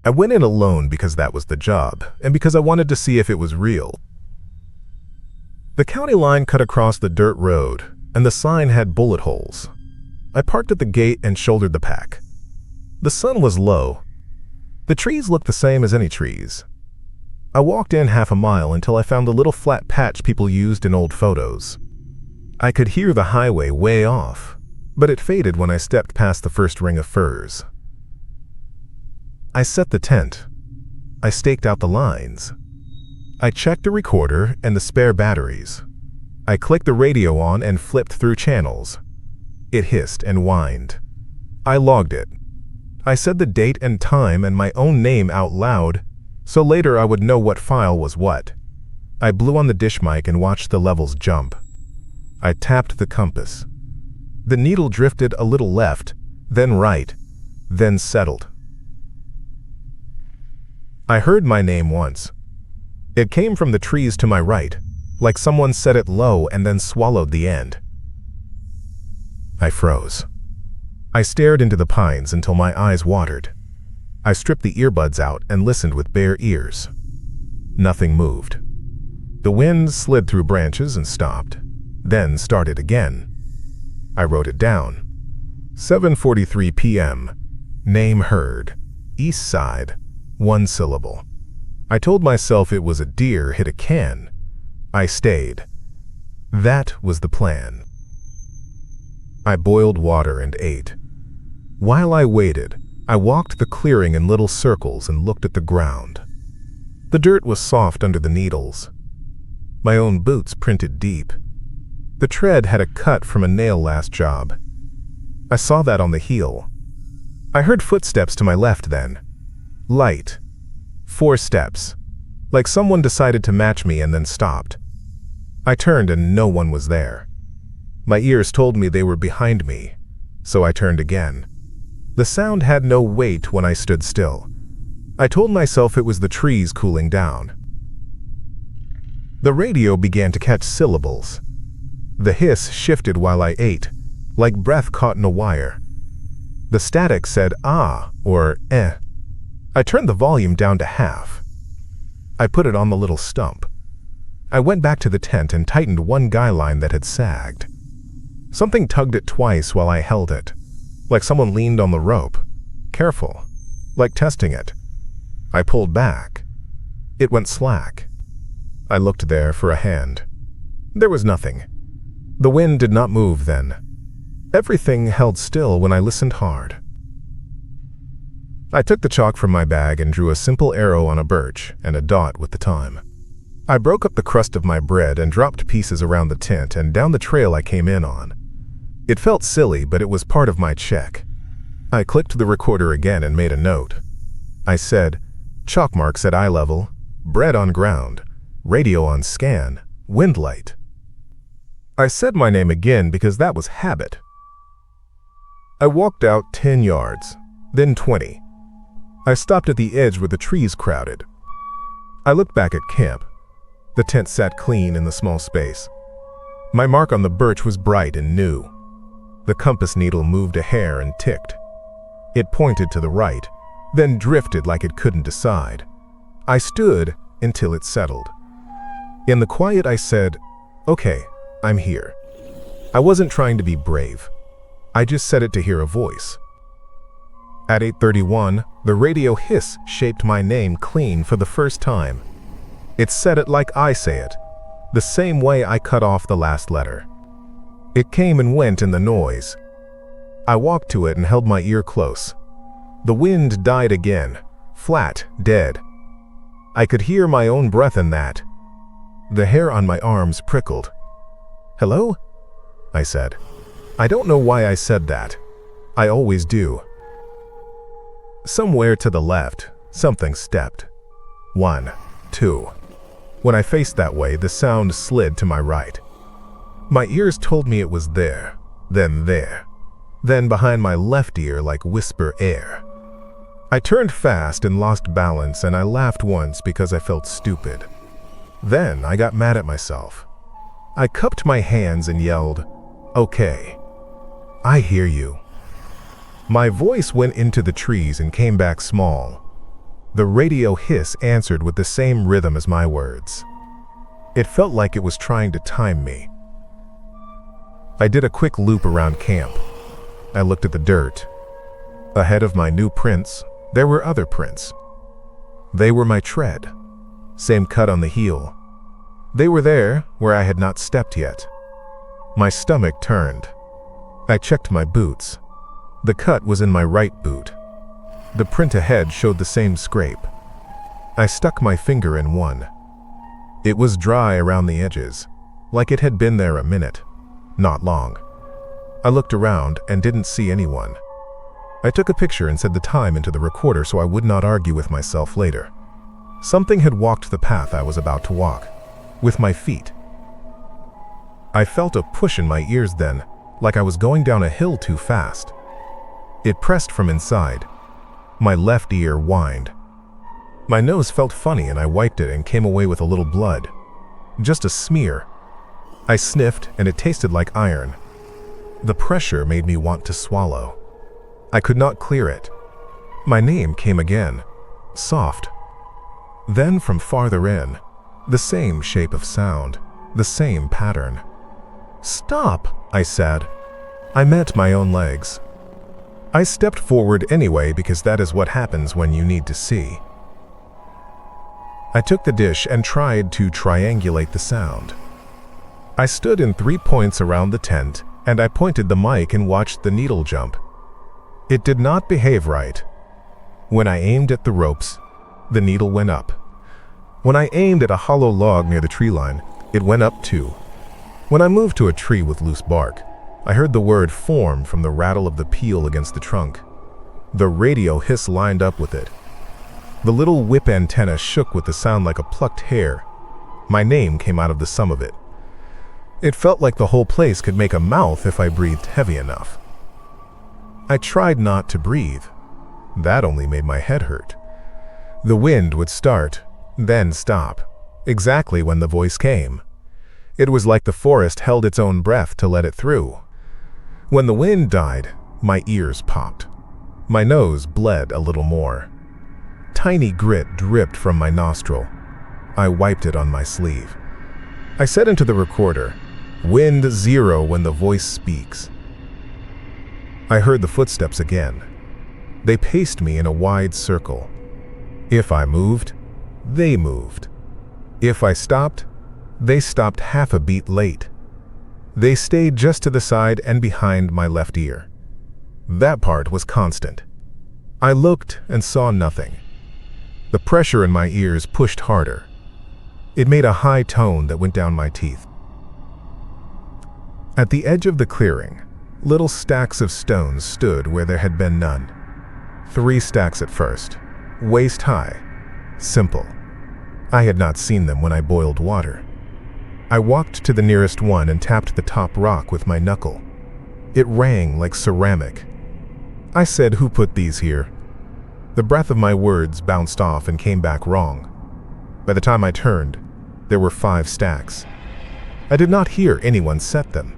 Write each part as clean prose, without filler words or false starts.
I went in alone because that was the job, and because I wanted to see if it was real. The county line cut across the dirt road, and the sign had bullet holes. I parked at the gate and shouldered the pack. The sun was low. The trees looked the same as any trees. I walked in half a mile until I found the little flat patch people used in old photos. I could hear the highway way off, but it faded when I stepped past the first ring of firs. I set the tent. I staked out the lines. I checked the recorder and the spare batteries. I clicked the radio on and flipped through channels. It hissed and whined. I logged it. I said the date and time and my own name out loud, so later I would know what file was what. I blew on the dish mic and watched the levels jump. I tapped the compass. The needle drifted a little left, then right, then settled. I heard my name once. It came from the trees to my right, like someone said it low and then swallowed the end. I froze. I stared into the pines until my eyes watered. I stripped the earbuds out and listened with bare ears. Nothing moved. The wind slid through branches and stopped, then started again. I wrote it down. 7:43 p.m. Name heard. East side. 1 syllable. I told myself it was a deer hit a can. I stayed. That was the plan. I boiled water and ate. While I waited, I walked the clearing in little circles and looked at the ground. The dirt was soft under the needles. My own boots printed deep. The tread had a cut from a nail last job. I saw that on the heel. I heard footsteps to my left then. Light. 4 steps. Like someone decided to match me and then stopped. I turned and no one was there. My ears told me they were behind me, so I turned again. The sound had no weight when I stood still. I told myself it was the trees cooling down. The radio began to catch syllables. The hiss shifted while I ate, like breath caught in a wire. The static said ah or eh. I turned the volume down to half. I put it on the little stump. I went back to the tent and tightened one guy line that had sagged. Something tugged it twice while I held it, like someone leaned on the rope. Careful, like testing it. I pulled back. It went slack. I looked there for a hand. There was nothing. The wind did not move then. Everything held still when I listened hard. I took the chalk from my bag and drew a simple arrow on a birch and a dot with the time. I broke up the crust of my bread and dropped pieces around the tent and down the trail I came in on. It felt silly, but it was part of my check. I clicked the recorder again and made a note. I said, chalk marks at eye level, bread on ground, radio on scan, wind light. I said my name again because that was habit. I walked out 10 yards, then 20. I stopped at the edge where the trees crowded. I looked back at camp. The tent sat clean in the small space. My mark on the birch was bright and new. The compass needle moved a hair and ticked. It pointed to the right, then drifted like it couldn't decide. I stood until it settled. In the quiet I said, okay, I'm here. I wasn't trying to be brave. I just said it to hear a voice. At 8:31, the radio hiss shaped my name clean for the first time. It said it like I say it, the same way I cut off the last letter. It came and went in the noise. I walked to it and held my ear close. The wind died again, flat, dead. I could hear my own breath in that. The hair on my arms prickled. Hello? I said. I don't know why I said that. I always do. Somewhere to the left, something stepped. 1, 2. When I faced that way, the sound slid to my right. My ears told me it was there, then behind my left ear like whisper air. I turned fast and lost balance, and I laughed once because I felt stupid. Then I got mad at myself. I cupped my hands and yelled, okay, I hear you. My voice went into the trees and came back small. The radio hiss answered with the same rhythm as my words. It felt like it was trying to time me. I did a quick loop around camp. I looked at the dirt. Ahead of my new prints, there were other prints. They were my tread. Same cut on the heel. They were there where I had not stepped yet. My stomach turned. I checked my boots. The cut was in my right boot. The print ahead showed the same scrape. I stuck my finger in one. It was dry around the edges, like it had been there a minute, not long. I looked around and didn't see anyone. I took a picture and said the time into the recorder so I would not argue with myself later. Something had walked the path I was about to walk, with my feet. I felt a push in my ears then, like I was going down a hill too fast. It pressed from inside. My left ear whined. My nose felt funny and I wiped it and came away with a little blood. Just a smear. I sniffed and it tasted like iron. The pressure made me want to swallow. I could not clear it. My name came again, soft. Then from farther in, the same shape of sound, the same pattern. "Stop," I said. I met my own legs. I stepped forward anyway because that is what happens when you need to see. I took the dish and tried to triangulate the sound. I stood in 3 points around the tent and I pointed the mic and watched the needle jump. It did not behave right. When I aimed at the ropes, the needle went up. When I aimed at a hollow log near the tree line, it went up too. When I moved to a tree with loose bark, I heard the word form from the rattle of the peel against the trunk. The radio hiss lined up with it. The little whip antenna shook with the sound like a plucked hair. My name came out of the sum of it. It felt like the whole place could make a mouth if I breathed heavy enough. I tried not to breathe. That only made my head hurt. The wind would start, then stop, exactly when the voice came. It was like the forest held its own breath to let it through. When the wind died, my ears popped. My nose bled a little more. Tiny grit dripped from my nostril. I wiped it on my sleeve. I said into the recorder, "Wind 0 when the voice speaks." I heard the footsteps again. They paced me in a wide circle. If I moved, they moved. If I stopped, they stopped half a beat late. They stayed just to the side and behind my left ear. That part was constant. I looked and saw nothing. The pressure in my ears pushed harder. It made a high tone that went down my teeth. At the edge of the clearing, little stacks of stones stood where there had been none. 3 stacks at first, waist high, simple. I had not seen them when I boiled water. I walked to the nearest one and tapped the top rock with my knuckle. It rang like ceramic. I said, "Who put these here?" The breath of my words bounced off and came back wrong. By the time I turned, there were 5 stacks. I did not hear anyone set them.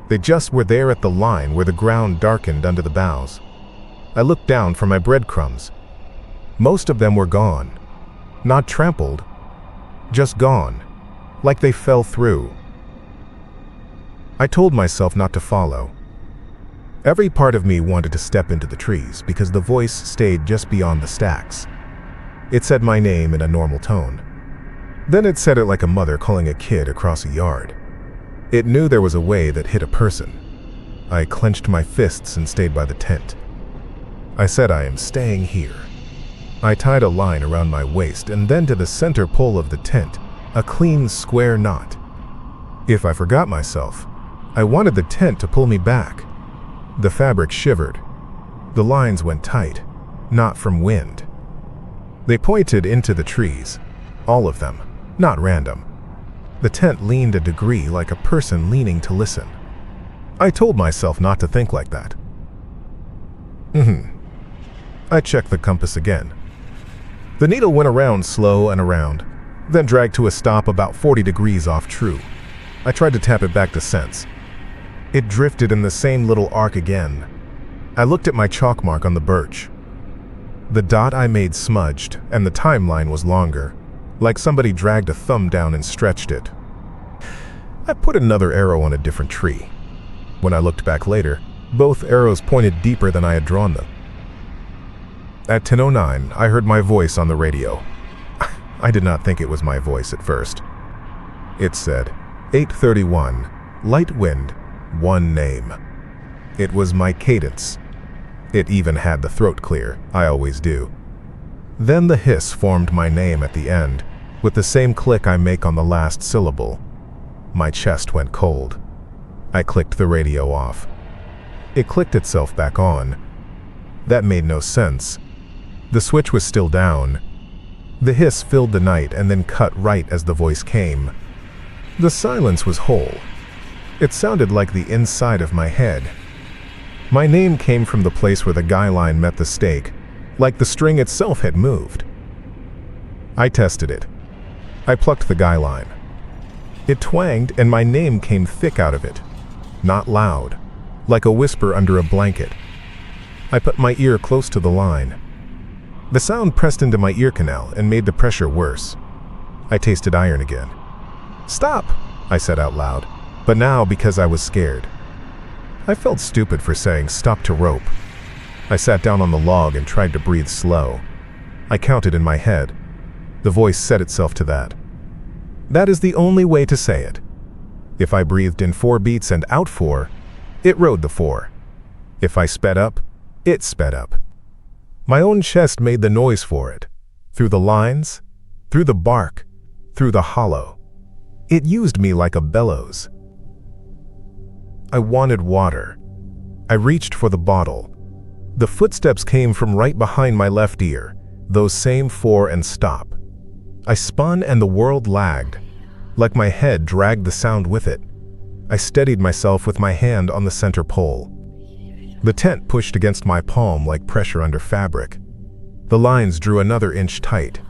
They just were there at the line where the ground darkened under the boughs. I looked down for my breadcrumbs. Most of them were gone. Not trampled, just gone, like they fell through. I told myself not to follow. Every part of me wanted to step into the trees because the voice stayed just beyond the stacks. It said my name in a normal tone. Then it said it like a mother calling a kid across a yard. It knew there was a way that hit a person. I clenched my fists and stayed by the tent. I said, "I am staying here." I tied a line around my waist and then to the center pole of the tent, a clean square knot. If I forgot myself, I wanted the tent to pull me back. The fabric shivered. The lines went tight, not from wind. They pointed into the trees, all of them, not random. The tent leaned a degree like a person leaning to listen. I told myself not to think like that. I checked the compass again. The needle went around slow and around, then dragged to a stop about 40 degrees off true. I tried to tap it back to sense. It drifted in the same little arc again. I looked at my chalk mark on the birch. The dot I made smudged, and the timeline was longer, like somebody dragged a thumb down and stretched it. I put another arrow on a different tree. When I looked back later, both arrows pointed deeper than I had drawn them. At 10:09, I heard my voice on the radio. I did not think it was my voice at first. It said, 8:31, light wind, one name. It was my cadence. It even had the throat clear, I always do. Then the hiss formed my name at the end, with the same click I make on the last syllable. My chest went cold. I clicked the radio off. It clicked itself back on. That made no sense. The switch was still down. The hiss filled the night and then cut right as the voice came. The silence was whole. It sounded like the inside of my head. My name came from the place where the guy line met the stake, like the string itself had moved. I tested it. I plucked the guy line. It twanged and my name came thick out of it, not loud, like a whisper under a blanket. I put my ear close to the line. The sound pressed into my ear canal and made the pressure worse. I tasted iron again. "Stop," I said out loud, but now because I was scared. I felt stupid for saying stop to rope. I sat down on the log and tried to breathe slow. I counted in my head. The voice set itself to that. That is the only way to say it. If I breathed in 4 beats and out 4, it rode the 4. If I sped up, it sped up. My own chest made the noise for it, through the lines, through the bark, through the hollow. It used me like a bellows. I wanted water. I reached for the bottle. The footsteps came from right behind my left ear, those same 4 and stop. I spun and the world lagged, like my head dragged the sound with it. I steadied myself with my hand on the center pole. The tent pushed against my palm like pressure under fabric. The lines drew another inch tight.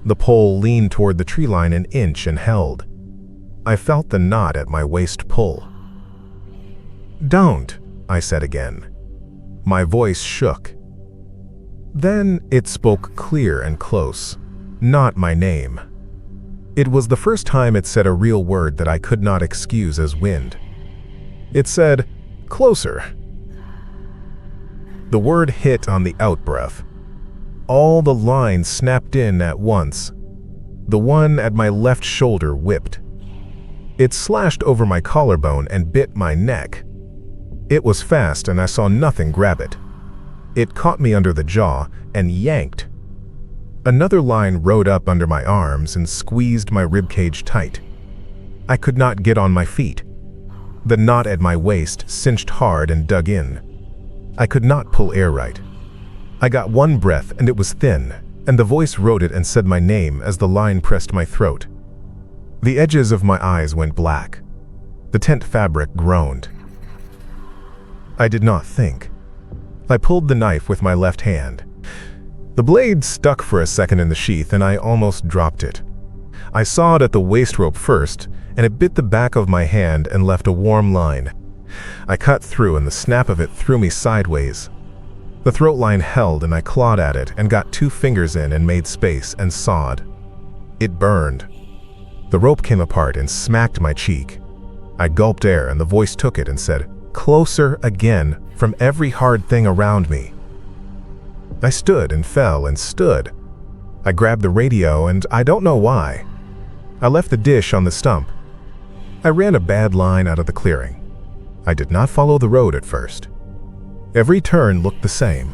The pole leaned toward the tree line an inch and held. I felt the knot at my waist pull. "Don't," I said again. My voice shook. Then it spoke clear and close, not my name. It was the first time it said a real word that I could not excuse as wind. It said, "Closer." The word hit on the out-breath. All the lines snapped in at once. The one at my left shoulder whipped. It slashed over my collarbone and bit my neck. It was fast and I saw nothing grab it. It caught me under the jaw and yanked. Another line rode up under my arms and squeezed my ribcage tight. I could not get on my feet. The knot at my waist cinched hard and dug in. I could not pull air right. I got one breath and it was thin, and the voice wrote it and said my name as the line pressed my throat. The edges of my eyes went black. The tent fabric groaned. I did not think. I pulled the knife with my left hand. The blade stuck for a second in the sheath and I almost dropped it. I sawed at the waist rope first, and it bit the back of my hand and left a warm line. I cut through and the snap of it threw me sideways. The throat line held and I clawed at it and got 2 fingers in and made space and sawed. It burned. The rope came apart and smacked my cheek. I gulped air and the voice took it and said, "Closer again from every hard thing around me." I stood and fell and stood. I grabbed the radio and I don't know why. I left the dish on the stump. I ran a bad line out of the clearing. I did not follow the road at first. Every turn looked the same.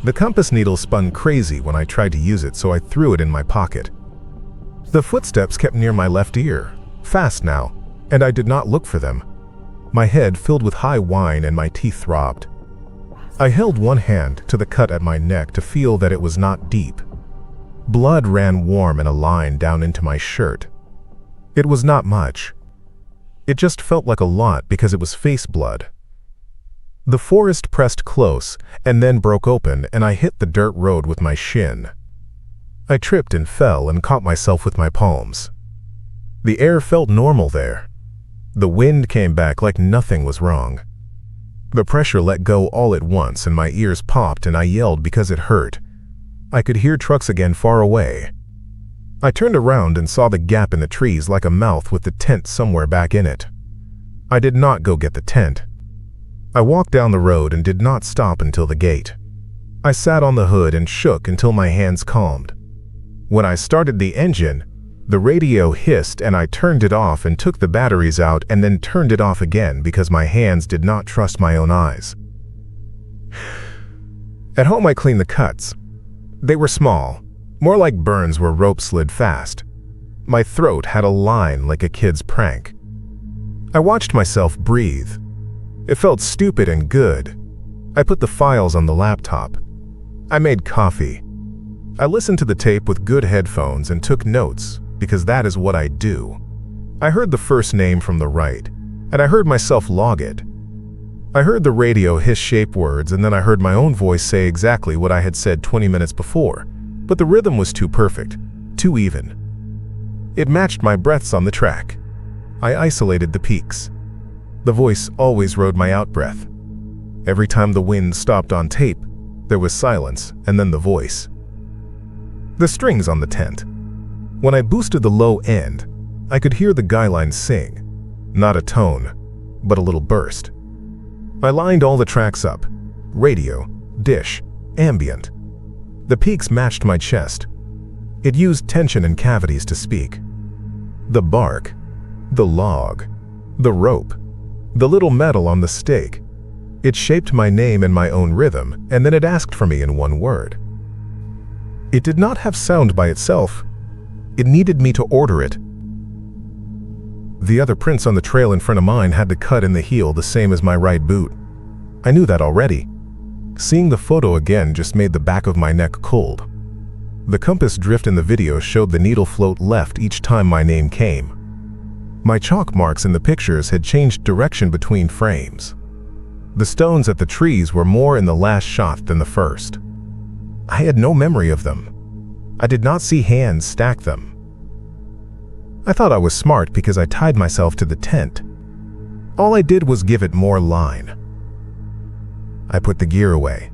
The compass needle spun crazy when I tried to use it, so I threw it in my pocket. The footsteps kept near my left ear, fast now, and I did not look for them. My head filled with high wine and my teeth throbbed. I held one hand to the cut at my neck to feel that it was not deep. Blood ran warm in a line down into my shirt. It was not much. It just felt like a lot because it was face blood. The forest pressed close and then broke open and I hit the dirt road with my shin. I tripped and fell and caught myself with my palms. The air felt normal there. The wind came back like nothing was wrong. The pressure let go all at once and my ears popped and I yelled because it hurt. I could hear trucks again far away. I turned around and saw the gap in the trees like a mouth with the tent somewhere back in it. I did not go get the tent. I walked down the road and did not stop until the gate. I sat on the hood and shook until my hands calmed. When I started the engine, the radio hissed and I turned it off and took the batteries out and then turned it off again because my hands did not trust my own eyes. At home I cleaned the cuts. They were small, more like burns where rope slid fast. My throat had a line like a kid's prank. I watched myself breathe. It felt stupid and good. I put the files on the laptop. I made coffee. I listened to the tape with good headphones and took notes because that is what I do. I heard the first name from the right, and I heard myself log it. I heard the radio hiss shape words and then I heard my own voice say exactly what I had said 20 minutes before, but the rhythm was too perfect, too even. It matched my breaths on the track. I isolated the peaks. The voice always rode my out-breath. Every time the wind stopped on tape, there was silence and then the voice. The strings on the tent. When I boosted the low end, I could hear the guy line sing. Not a tone, but a little burst. I lined all the tracks up. Radio, dish, ambient. The peaks matched my chest. It used tension and cavities to speak. The bark, the log, the rope, the little metal on the stake. It shaped my name in my own rhythm, and then it asked for me in one word. It did not have sound by itself. It needed me to order it. The other prints on the trail in front of mine had the cut in the heel the same as my right boot. I knew that already. Seeing the photo again just made the back of my neck cold. The compass drift in the video showed the needle float left each time my name came. My chalk marks in the pictures had changed direction between frames. The stones at the trees were more in the last shot than the first. I had no memory of them. I did not see hands stack them. I thought I was smart because I tied myself to the tent. All I did was give it more line. I put the gear away.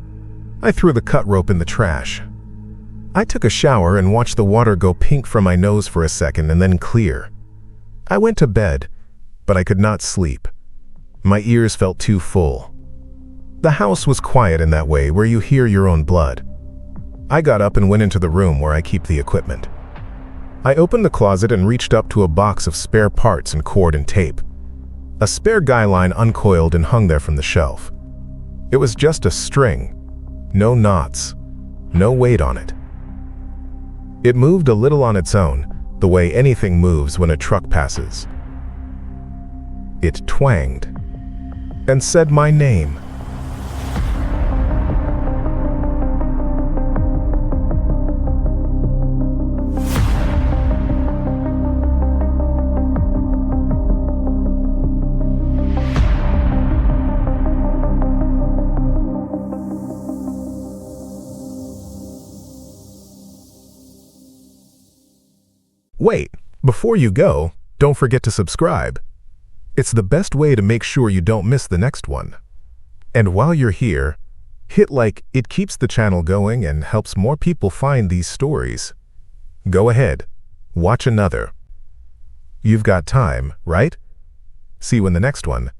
I threw the cut rope in the trash. I took a shower and watched the water go pink from my nose for a second and then clear. I went to bed, but I could not sleep. My ears felt too full. The house was quiet in that way where you hear your own blood. I got up and went into the room where I keep the equipment. I opened the closet and reached up to a box of spare parts and cord and tape. A spare guy line uncoiled and hung there from the shelf. It was just a string, no knots, no weight on it. It moved a little on its own, the way anything moves when a truck passes. It twanged and said my name. Wait, before you go, don't forget to subscribe. It's the best way to make sure you don't miss the next one. And while you're here, hit like. It keeps the channel going and helps more people find these stories. Go ahead, watch another. You've got time, right? See you in the next one.